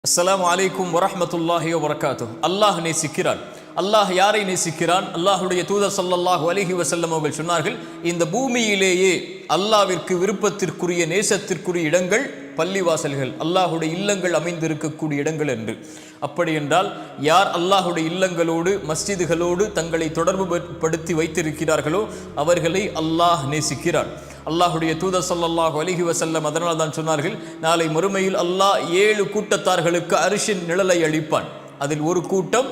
அஸ்ஸலாமு அலைக்கும் வரஹ்மத்துல்லாஹி வபரகாத்துஹு. அல்லாஹ் நேசிக்கிறான். அல்லாஹ் யாரை நேசிக்கிறான்? அல்லாஹுடைய தூதர் ஸல்லல்லாஹு அலைஹி வஸல்லம் அவர்கள் சொன்னார்கள், இந்த பூமியிலேயே அல்லாஹ்விற்கு விருப்பத்திற்குரிய நேசத்திற்குரிய இடங்கள் பள்ளிவாசல்கள், அல்லாஹுடைய இல்லங்கள் அமைந்திருக்கக்கூடிய இடங்கள் என்று. அப்படி என்றால் யார் அல்லாஹுடைய இல்லங்களோடு மஸ்ஜிதுகளோடு தங்களை தொடர்பு படுத்தி வைத்திருக்கிறார்களோ அவர்களை அல்லாஹ் நேசிக்கிறான். அல்லாஹுடைய தூதர் ஸல்லல்லாஹு அலைஹி வஸல்லம் அதனால் தான் சொன்னார்கள், நாளை மறுமையில் அல்லாஹ் 7 கூட்டத்தார்களுக்கு அரிஷின் நிழலை அளிப்பான். அதில் ஒரு கூட்டம்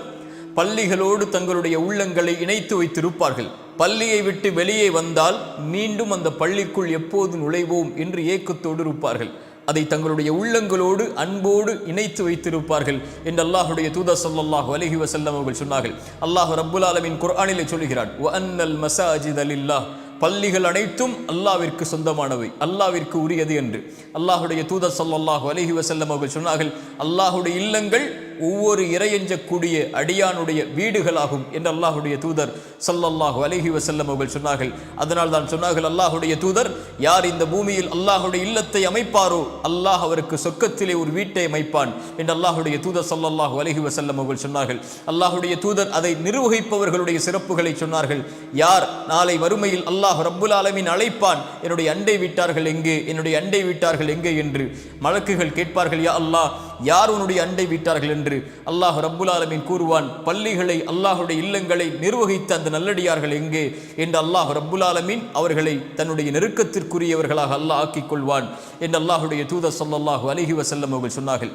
பள்ளிகளோடு தங்களுடைய உள்ளங்களை இணைத்து வைத்திருப்பார்கள். பள்ளியை விட்டு வெளியே வந்தால் மீண்டும் அந்த பள்ளிக்குள் எப்போது நுழைவோம் என்று ஏக்கத்தோடு இருப்பார்கள். அதை தங்களுடைய உள்ளங்களோடு அன்போடு இணைத்து வைத்திருப்பார்கள் என்று அல்லாஹுடைய தூதர் ஸல்லல்லாஹு அலைஹி வஸல்லம் அவர்கள் சொன்னார்கள். அல்லாஹ் ரப்புல் ஆலமீன் குர்ஆனிலே சொல்கிறான், வஅன்னல் மஸாஜித லில்லாஹ், பள்ளிகள் அனைத்தும் அல்லாஹ்விற்கு சொந்தமானவை, அல்லாஹ்விற்கு உரியது என்று. அல்லாஹுடைய தூதர் ஸல்லல்லாஹு அலைஹி வஸல்லம் அவர்கள் சொன்னார்கள், அல்லாஹுடைய இல்லங்கள் ஒவ்வொரு இறையஞ்சக்கூடிய அடியானுடைய வீடுகளாகும் என்று அல்லாஹுடைய தூதர் ஸல்லல்லாஹு அலைஹி வஸல்லம் அவர்கள் சொன்னார்கள். அதனால் தான் சொன்னார்கள், அல்லாஹுடைய தூதர், யார் இந்த பூமியில் அல்லாஹுடைய இல்லத்தை அமைப்பாரோ அல்லாஹ் அவருக்கு சொர்க்கத்திலே ஒரு வீட்டை அமைப்பான் என்று அல்லாஹுடைய தூதர் ஸல்லல்லாஹு அலைஹி வஸல்லம் அவர்கள் சொன்னார்கள். அல்லாஹுடைய தூதர் அதை நிர்வகிப்பவர்களுடைய சிறப்புகளை சொன்னார்கள். யார் நாளை வறுமையில் அல்லாஹ் ரப்புல் ஆலமீன் அழைப்பான், என்னுடைய அண்டை வீட்டார்கள் எங்கே, என்னுடைய அண்டை வீட்டார்கள் எங்கே என்று மலக்குகள் கேட்பார்கள், யா அல்லாஹ் யார் உன்னுடைய அண்டை வீட்டார்கள் என்று. அல்லாஹ் ரப்புல் ஆலமீன் கூறுவான், பள்ளிகளை அல்லாஹுடைய இல்லங்களை நிர்வகித்த அந்த நல்லடியார்கள் எங்கே என்று அல்லாஹ் ரப்புல் ஆலமீன் அவர்களை தன்னுடைய நெருக்கத்திற்குரியவர்களாக அல்லாஹ் ஆக்கிக் கொள்வான் என்று அல்லாஹுடைய தூதர் ஸல்லல்லாஹு அலைஹி வஸல்லம் அவர்கள் சொன்னார்கள்.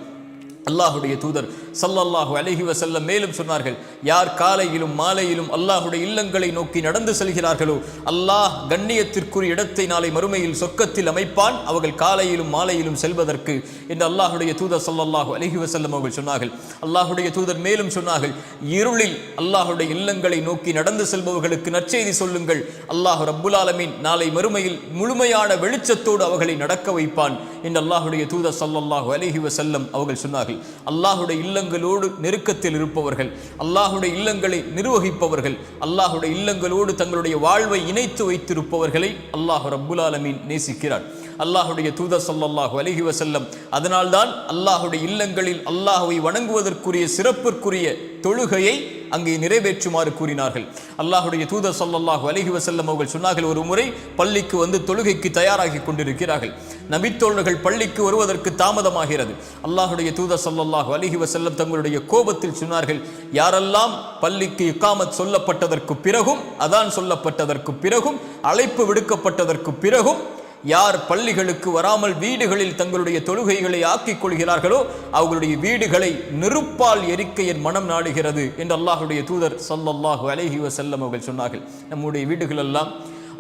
அல்லாஹுடைய தூதர் ஸல்லல்லாஹு அலைஹி வஸல்லம் மேலும் சொன்னார்கள், யார் காலையிலும் மாலையிலும் அல்லாஹுடைய இல்லங்களை நோக்கி நடந்து செல்கிறார்களோ அல்லாஹ் கண்ணியத்திற்குரிய இடத்தை நாளை மறுமையில் சொர்க்கத்தில் அமைப்பான், அவர்கள் காலையிலும் மாலையிலும் செல்வதற்கு என்று அல்லாஹுடைய தூதர் ஸல்லல்லாஹு அலைஹி வஸல்லம் அவர்கள் சொன்னார்கள். அல்லாஹுடைய தூதர் மேலும் சொன்னார்கள், இருளில் அல்லாஹுடைய இல்லங்களை நோக்கி நடந்து செல்பவர்களுக்கு நற்செய்தி சொல்லுங்கள், அல்லாஹ் ரப்புல் ஆலமீன் நாளை மறுமையில் முழுமையான வெளிச்சத்தோடு அவர்களை நடக்க வைப்பான் என்று அல்லாஹுடைய தூதர் ஸல்லல்லாஹு அலைஹி வஸல்லம் அவர்கள் சொன்னார்கள். அல்லாஹுடைய இல்லங்களோடு நெருக்கத்தில் இருப்பவர்கள், அல்லாஹுடைய இல்லங்களை நிர்வகிப்பவர்கள், அல்லாஹுடைய இல்லங்களோடு தங்களுடைய வாழ்வை இணைத்து வைத்திருப்பவர்களை அல்லாஹ் ரப்புல் ஆலமீன் நேசிக்கிறார். அல்லாஹுடைய தூதர் ஸல்லல்லாஹு அலைஹி வஸல்லம் அதனால்தான் அல்லாஹுடைய இல்லங்களில் அல்லாஹ்வை வணங்குவதற்குரிய சிறப்பிற்குரிய தொழுகையை அங்கே நிறைவேற்றுமாறு கூறினார்கள். அல்லாஹுடைய தூதர் ஸல்லல்லாஹு அலைஹி வஸல்லம் அவர்கள் சொன்னார்கள், ஒரு முறை பள்ளிக்கு வந்து தொழுகைக்கு தயாராகி கொண்டிருக்கிறார்கள். நபித்தோழர்கள் பள்ளிக்கு வருவதற்கு தாமதமாகிறது. அல்லாஹுடைய தூதர் ஸல்லல்லாஹு அலைஹி வஸல்லம் தங்களுடைய கோபத்தில் சொன்னார்கள், யாரெல்லாம் பள்ளிக்கு இகாமத் சொல்லப்பட்டதற்கு பிறகும், அதான் சொல்லப்பட்டதற்கு பிறகும், அழைப்பு விடுக்கப்பட்டதற்கு பிறகும் யார் பள்ளிகளுக்கு வராமல் வீடுகளில் தங்களுடைய தொழுகைகளை ஆக்கிக் கொள்கிறார்களோ அவர்களுடைய வீடுகளை நெருப்பால் எரிக்க என் மனம் நாடுகிறது என்று அல்லாஹுடைய தூதர் ஸல்லல்லாஹு அலைஹி வஸல்லம் அவர்கள் சொன்னார்கள். நம்முடைய வீடுகள் எல்லாம்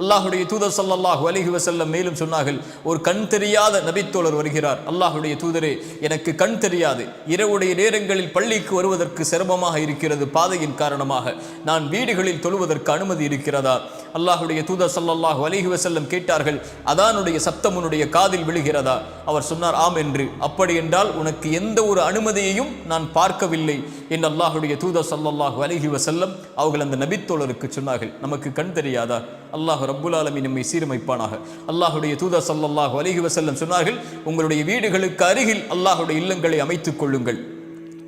அல்லாஹுடைய தூதர் ஸல்லல்லாஹு அலைஹி வஸல்லம் மேலும் சொன்னார்கள், ஒரு கண் தெரியாத நபித்தோழர் வருகிறார். அல்லாஹுடைய தூதரே, எனக்கு கண் தெரியாது, இரவுடைய நேரங்களில் பள்ளிக்கு வருவதற்கு சிரமமாக இருக்கிறது, பாதையின் காரணமாக நான் வீடுகளில் தொழுவதற்கு அனுமதி இருக்கிறதா? அல்லாஹுடைய தூதர் ஸல்லல்லாஹு அலைஹி வஸல்லம் கேட்டார்கள், அதானுடைய சப்தம் உன்னுடைய காதில் விழுகிறதா? அவர் சொன்னார், ஆம் என்று. அப்படி என்றால் உனக்கு எந்த ஒரு அனுமதியையும் நான் பார்க்கவில்லை என்று அல்லாஹுடைய தூதர் ஸல்லல்லாஹு அலைஹி வஸல்லம் அவர்கள் அந்த நபித்தோழருக்கு சொன்னார்கள். நமக்கு கண் தெரியாதா? அல்லாஹ் ரப்புல் ஆலமீன் நம்மை சீரமைப்பானாக. அல்லாஹுடைய தூதர் ஸல்லல்லாஹு அலைஹி வஸல்லம் சொன்னார்கள், உங்களுடைய வீடுகளுக்கு அருகில் அல்லாஹுடைய இல்லங்களை அமைத்துக் கொள்ளுங்கள்.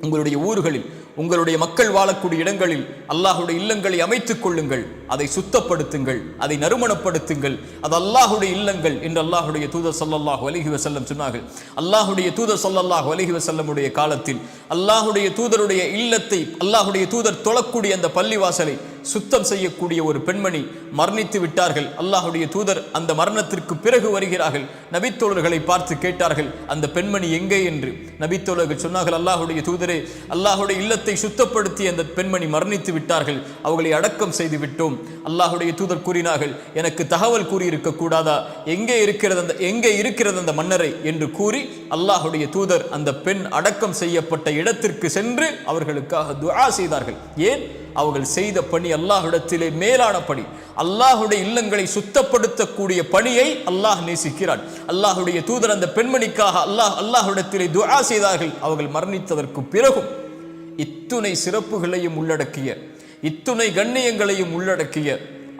உங்களுடைய ஊர்களில், உங்களுடைய மக்கள் வாழக்கூடிய இடங்களில் அல்லாஹுடைய இல்லங்களை அமைத்துக் கொள்ளுங்கள், அதை சுத்தப்படுத்துங்கள், அதை நறுமணப்படுத்துங்கள், அது அல்லாஹுடைய இல்லங்கள் என்று அல்லாஹுடைய தூதர் ஸல்லல்லாஹு அலைஹி வஸல்லம் சொன்னார்கள். அல்லாஹுடைய தூதர் ஸல்லல்லாஹு அலைஹி வஸல்லமுடைய காலத்தில் அல்லாஹுடைய தூதருடைய இல்லத்தை, அல்லாஹுடைய தூதர் தொழக்கூடிய அந்த பள்ளிவாசலை சுத்தம் செய்யக்கூடிய ஒரு பெண்மணி மரணித்து விட்டார்கள். அல்லாஹுடைய தூதர் அந்த மரணத்திற்கு பிறகு வருகிறார்கள். நபித்தோழர்களை பார்த்து கேட்டார்கள், அந்த பெண்மணி எங்கே என்று. நபித்தோழர்கள் சொன்னார்கள், அல்லாஹுடைய தூதரே, அல்லாஹுடைய இல்லத்தை சுத்தப்படுத்தி அந்த பெண்மணி மரணித்து விட்டார்கள், அவர்களை அடக்கம் செய்து விட்டோம். அல்லாஹுடைய தூதர் கூறினார்கள், எனக்கு தகவல் கூறியிருக்க கூடாதா, எங்கே இருக்கிறது அந்த மன்னரை என்று கூறி அல்லாஹுடைய தூதர் அந்த பெண் அடக்கம் செய்யப்பட்ட இடத்திற்கு சென்று அவர்களுக்காக துஆ செய்தார்கள். ஏன்? அவர்கள் செய்த பணி அல்லாஹ்விடத்திலே மேலான பணி. அல்லாஹுடைய இல்லங்களை சுத்தப்படுத்தக்கூடிய பணியை அல்லாஹ் நேசிக்கிறான். அல்லாஹுடைய தூதர் அந்த பெண்மணிக்காக அல்லாஹ்விடத்திலே துஆ செய்தார்கள். அவர்கள் மரணித்ததற்கு பிறகும் இத்துணை சிறப்புகளையும் உள்ளடக்கிய, இத்துணை கண்ணியங்களையும் உள்ளடக்கிய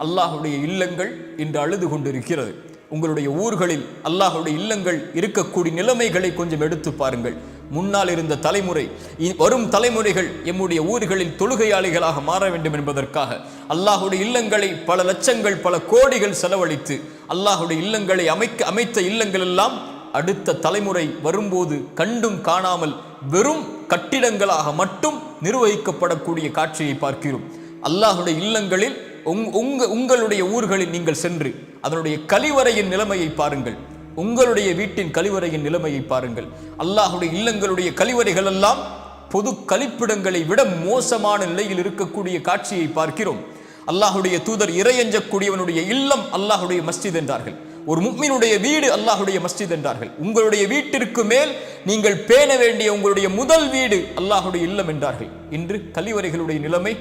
அல்லாஹுடைய இல்லங்கள் இன்று அழுது கொண்டிருக்கிறது. உங்களுடைய ஊர்களில் அல்லாஹ்வுடைய இல்லங்கள் இருக்கக்கூடிய நிலைமைகளை கொஞ்சம் எடுத்து பாருங்கள். முன்னால் இருந்த தலைமுறை, வரும் தலைமுறைகள் எம்முடைய ஊர்களில் தொழுகையாளிகளாக மாற வேண்டும் என்பதற்காக அல்லாஹுடைய இல்லங்களை பல லட்சங்கள் பல கோடிகள் செலவழித்து அல்லாஹுடைய இல்லங்களை அமைத்த இல்லங்கள் எல்லாம் அடுத்த தலைமுறை வரும்போது கண்டும் காணாமல் வெறும் கட்டிடங்களாக மட்டும் நிர்வகிக்கப்படக்கூடிய காட்சியை பார்க்கிறோம். அல்லாஹுடைய இல்லங்களில் உங்களுடைய ஊர்களில் நீங்கள் சென்று அதனுடைய கழிவறையின் நிலைமையை பாருங்கள். உங்களுடைய வீட்டின் கழிவறையின் நிலைமையை பாருங்கள். அல்லாஹுடைய இல்லங்களுடைய கழிவறைகள் எல்லாம் பொது கழிப்பிடங்களை விட மோசமான நிலையில் இருக்கக்கூடிய காட்சியை பார்க்கிறோம். அல்லாஹுடைய தூதர் இறையஞ்சக்கூடியவனுடைய இல்லம் அல்லாஹுடைய மஸ்ஜித் என்றார்கள். ஒரு முஃமினுடைய வீடு அல்லாஹுடைய மஸ்ஜித் என்றார்கள். உங்களுடைய வீட்டிற்கு மேல் நீங்கள் பேண வேண்டிய உங்களுடைய முதல் வீடு அல்லாஹுடைய இல்லம் என்றார்கள். இன்று கழிவறைகளுடைய நிலைமை,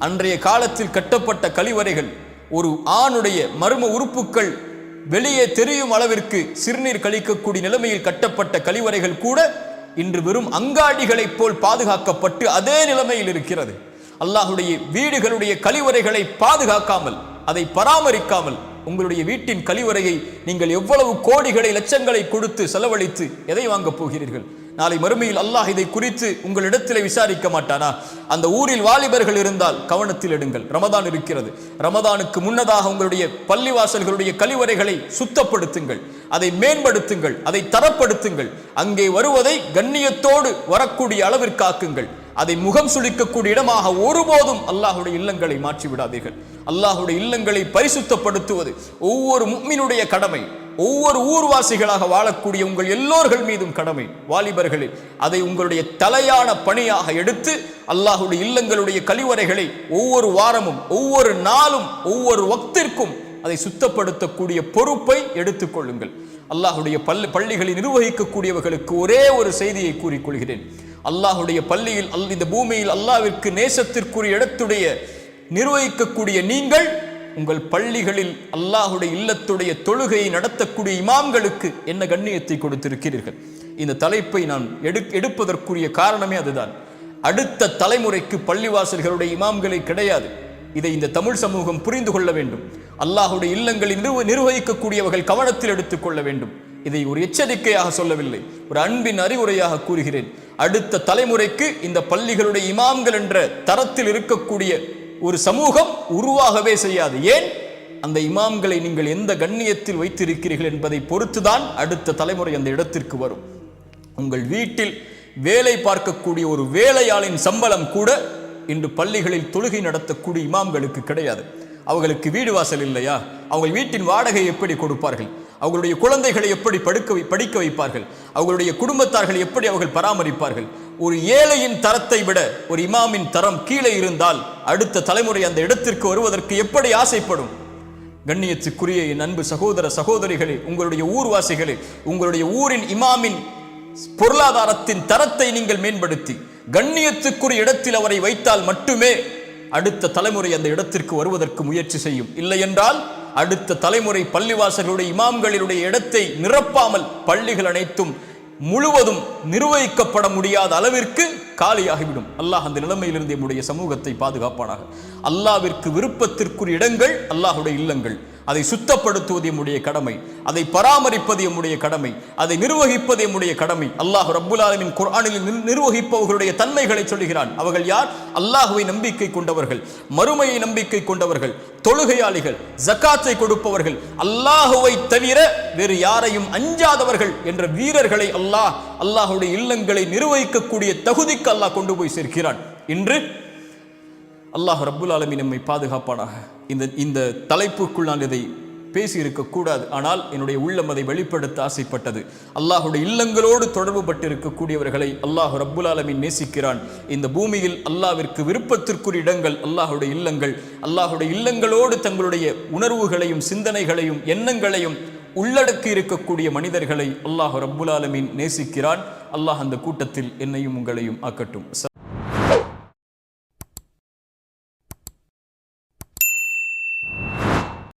அன்றைய காலத்தில் கட்டப்பட்ட கழிவறைகள் ஒரு ஆணுடைய மர்ம உறுப்புகள் வெளியே தெரியும் அளவிற்கு சிறுநீர் கழிக்கக்கூடிய நிலைமையில் கட்டப்பட்ட கழிவறைகள் கூட இன்று வெறும் அங்காடிகளைப் போல் பாதுகாக்கப்பட்டு அதே நிலைமையில் இருக்கிறது. அல்லாஹுடைய வீடுகளுடைய கழிவறைகளை பாதுகாக்காமல் அதை பராமரிக்காமல் உங்களுடைய வீட்டின் கழிவறையை நீங்கள் எவ்வளவு கோடிகளை லட்சங்களை கொடுத்து செலவழித்து எதை வாங்க போகிறீர்கள்? நாளை மறுமையில் அல்லாஹ் இதை குறித்து உங்களிடத்தில் விசாரிக்க மாட்டானா? அந்த ஊரில் வாலிபர்கள் இருந்தால் கவனத்தில் எடுங்கள். ரமதான் இருக்கிறது. ரமதானுக்கு முன்னதாக உங்களுடைய பள்ளிவாசல்களுடைய கழிவறைகளை சுத்தப்படுத்துங்கள், அதை மேம்படுத்துங்கள், அதை தரப்படுத்துங்கள். அங்கே வருவதை கண்ணியத்தோடு வரக்கூடிய அளவிற்கு ஆக்குங்கள். அதை முகம் சுளிக்கக்கூடிய இடமாக ஒருபோதும் அல்லாஹுடைய இல்லங்களை மாற்றி விடாதீர்கள். அல்லாஹுடைய இல்லங்களை பரிசுத்தப்படுத்துவது ஒவ்வொரு முஃமினுடைய கடமை. ஒவ்வொரு ஊர்வாசிகளாக வாழக்கூடிய உங்கள் எல்லோர்கள் மீதும் கடமை. வாலிபர்களே, அதை உங்களுடைய தலையான பணியாக எடுத்து அல்லாஹுடைய இல்லங்களுடைய கழிவறைகளை ஒவ்வொரு வாரமும் ஒவ்வொரு நாளும் ஒவ்வொரு வக்திற்கும் அதை சுத்தப்படுத்தக்கூடிய பொறுப்பை எடுத்துக்கொள்ளுங்கள். அல்லாஹுடைய பள்ளிகளை நிர்வகிக்கக்கூடியவர்களுக்கு ஒரே ஒரு செய்தியை கூறிக்கொள்கிறேன். அல்லாஹுடைய பள்ளியில் இந்த பூமியில் அல்லாஹ்விற்கு நேசத்திற்குரிய இடத்துடைய நிர்வகிக்கக்கூடிய நீங்கள் உங்கள் பள்ளிகளில் அல்லாஹுடைய இல்லத்துடைய தொழுகையை நடத்தக்கூடிய இமாம்களுக்கு என்ன கண்ணியத்தை கொடுத்திருக்கிறீர்கள்? இந்த தலைப்பை நான் எடுப்பதற்குரிய காரணமே அதுதான். அடுத்த தலைமுறைக்கு பள்ளிவாசல்களுடைய இமாம்களை கிடையாது. இதை இந்த தமிழ் சமூகம் புரிந்து கொள்ள வேண்டும். அல்லாஹுடைய இல்லங்களில் நிர்வகிக்கக்கூடியவர்கள் கவனத்தில் எடுத்துக் கொள்ள வேண்டும். இதை ஒரு எச்சரிக்கையாக சொல்லவில்லை, ஒரு அன்பின் அறிவுரையாக கூறுகிறேன். அடுத்த தலைமுறைக்கு இந்த பள்ளிகளுடைய இமாம்கள் என்ற தரத்தில் இருக்கக்கூடிய ஒரு சமூகம் உருவாகவே செய்யாது. ஏன்? அந்த இமாம்களை நீங்கள் எந்த கண்ணியத்தில் வைத்திருக்கிறீர்கள் என்பதை பொறுத்துதான் அடுத்த தலைமுறை அந்த இடத்திற்கு வரும். உங்கள் வீட்டில் வேலை பார்க்கக்கூடிய ஒரு வேலையாளின் சம்பளம் கூட இன்று பள்ளிகளில் தொழுகை நடத்தக்கூடிய இமாம்களுக்கு கிடையாது. அவர்களுக்கு வீடு வாசல் இல்லையா? அவங்க வீட்டின் வாடகை எப்படி கொடுப்பார்கள்? அவர்களுடைய குழந்தைகளை எப்படி படிக்க வைப்பார்கள்? அவர்களுடைய குடும்பத்தார்களை எப்படி அவர்கள் பராமரிப்பார்கள்? ஒரு ஏழையின் தரத்தை விட ஒரு இமாமின் தரம் கீழே இருந்தால் அடுத்த தலைமுறை அந்த இடத்திற்கு வருவதற்கு எப்படி ஆசைப்படும்? கண்ணியத்துக்குரிய என் அன்பு சகோதர சகோதரிகளே, உங்களுடைய ஊர்வாசிகளே, உங்களுடைய ஊரின் இமாமின் பொருளாதாரத்தின் தரத்தை நீங்கள் மேம்படுத்தி கண்ணியத்துக்குரிய இடத்தில் அவரை வைத்தால் மட்டுமே அடுத்த தலைமுறை அந்த இடத்திற்கு வருவதற்கு முயற்சி செய்யும். இல்லை என்றால் அடுத்த தலைமுறை பள்ளிவாசல்களுடைய இமாம்களினுடைய இடத்தை நிரப்பாமல் பள்ளிகள் அனைத்தும் முழுவதும் நிர்வகிக்கப்பட முடியாத அளவிற்கு காலியாகிவிடும். அல்லாஹ் அந்த நிலைமையிலிருந்து நம்முடைய சமூகத்தை பாதுகாப்பானாக. அல்லாஹ்விற்கு விருப்பத்திற்குரிய இடங்கள் அல்லாஹுடைய இல்லங்கள். அதை சுத்தப்படுத்துவது நம்முடைய கடமை, அதை பராமரிப்பது நம்முடைய கடமை, அதை நிர்வகிப்பது நம்முடைய கடமை. அல்லாஹ் ரப்புல் ஆலமீன் குர்ஆனில் நிர்வகிப்பவர்களுடைய தன்மைகளை சொல்லுகிறான். அவர்கள் யார்? அல்லாஹுவை நம்பிக்கை கொண்டவர்கள், மறுமையை நம்பிக்கை கொண்டவர்கள், தொழுகையாளிகள், ஜகாத்தை கொடுப்பவர்கள், அல்லாஹுவை தவிர வேறு யாரையும் அஞ்சாதவர்கள் என்ற வீரர்களை அல்லாஹுடைய இல்லங்களை நிர்வகிக்கக்கூடிய தகுதிக்கு அல்லாஹ் கொண்டு போய் சேர்க்கிறான். இன்று அல்லாஹ் ரப்புல் ஆலமீன் நம்மை பாதுகாப்பானாக. இந்த தலைப்புக்குள் நான் இதை பேசி இருக்கக்கூடாது, ஆனால் என்னுடைய உள்ளம் அதை வெளிப்படுத்த ஆசைப்பட்டது. அல்லாஹுடைய இல்லங்களோடு தொடர்பு பட்டிருக்கக்கூடியவர்களை அல்லாஹ் ரப்புல் ஆலமீன் நேசிக்கிறான். இந்த பூமியில் அல்லாஹ்விற்கு விருப்பத்திற்குரிய இடங்கள் அல்லாஹுடைய இல்லங்கள். அல்லாஹுடைய இல்லங்களோடு தங்களுடைய உணர்வுகளையும் சிந்தனைகளையும் எண்ணங்களையும் உள்ளடக்கி இருக்கக்கூடிய மனிதர்களை அல்லாஹ் ரப்புல் ஆலமீன் நேசிக்கிறான். அல்லாஹ் அந்த கூட்டத்தில் என்னையும் உங்களையும் ஆக்கட்டும்.